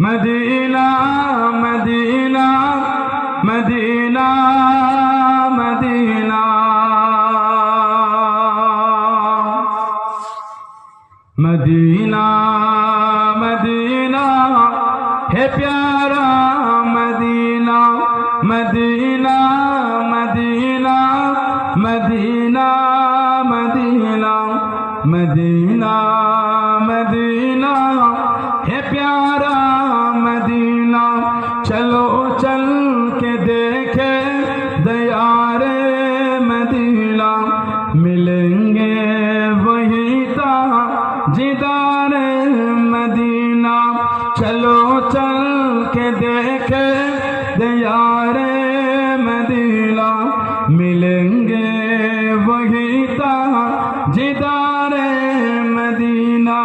Medina Medina Medina Medina Medina Medina है प्यारा Medina Medina Medina Medina Medina Medina Medina है प्यारा Medina. चलो चल के देखे दयारे मदीना, मिलेंगे वही ताजिदारे मदीना। चलो चल के देखे दयारे मदीना, मिलेंगे वही ताजिदारे मदीना।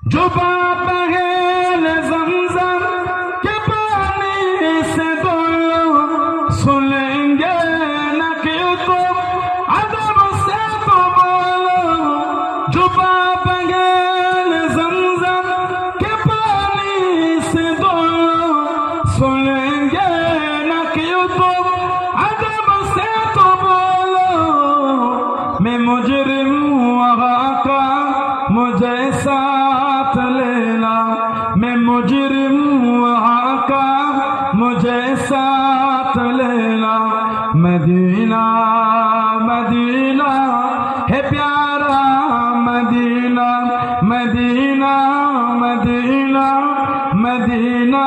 जुबा बगैर ज़मज़म के पानी से बोलो, सुनेंगे न क्यों तुम अदब से तो बोलो। जुबा बगैर ज़मज़म के पानी से बोलो, सुनेंगे न क्यों तुम अदब से तो बोलो। मैं मुजरिम वहाँ का मुझे साथ लेना, मैं मुजरिम वहाँ का मुझे साथ लेना। मदीना मदीना है प्यारा मदीना, मदीना मदीना मदीना